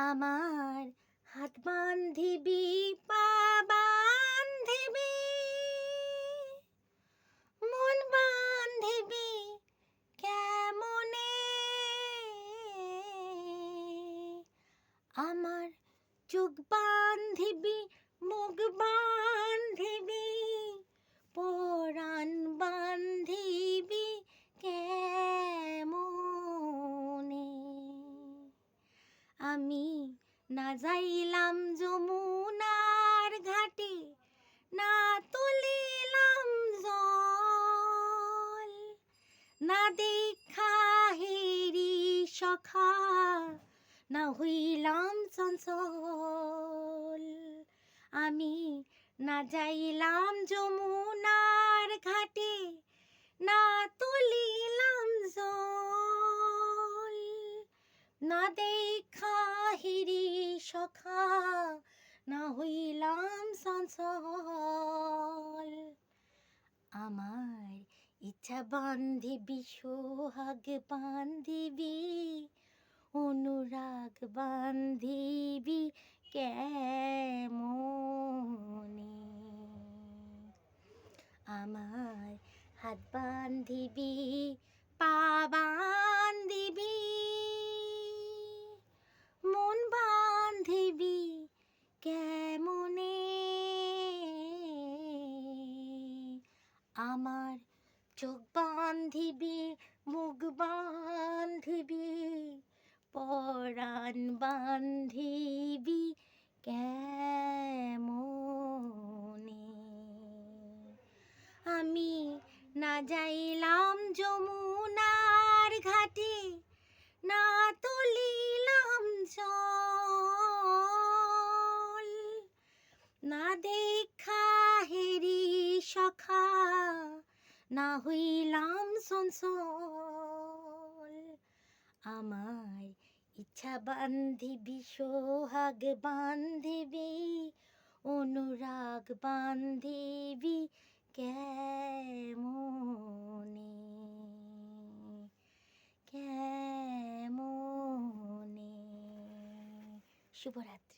আমার হাত বান্ধিবি, পা বান্ধিবি, মন বান্ধিবি কেমনে? আমার চোখ বান্ধিবি, মুখ বান্ধিবি, পরাণ বান্ধিবি কেমনে? আমি না যাইলাম যমুনার ঘাটে, না তুলিলাম জল, না দেখা হেরি সখা, না হইলাম চঞ্চল। আমি না যাইলাম যমুনার ঘাটে, না তুলিলাম জল, না দেখা হেরি সখা, না হইলাম চঞ্চল। আমার ইচ্ছা বান্ধিবি, সোহাগ বান্ধিবি, অনুরাগ বান্ধিবি কেমনে? আমার হাত বান্ধিবি, পা বান্ধিবি, মন বান্ধিবি কেমনে? আমার চোখ বান্ধিবি, মুখ বান্ধিবি, পরাণ বান্ধিবি কেমনে? আমি না যাইলাম যমুনার ঘাটে, না তুলিলাম জল, না দেখা হেরি সখা, না হইলাম চঞ্চল। আমার ইচ্ছা বান্ধিবি, সোহাগ বান্ধিবি, অনুরাগ বান্ধিবি কেমনে? কেমনে? শুভরাত্রি।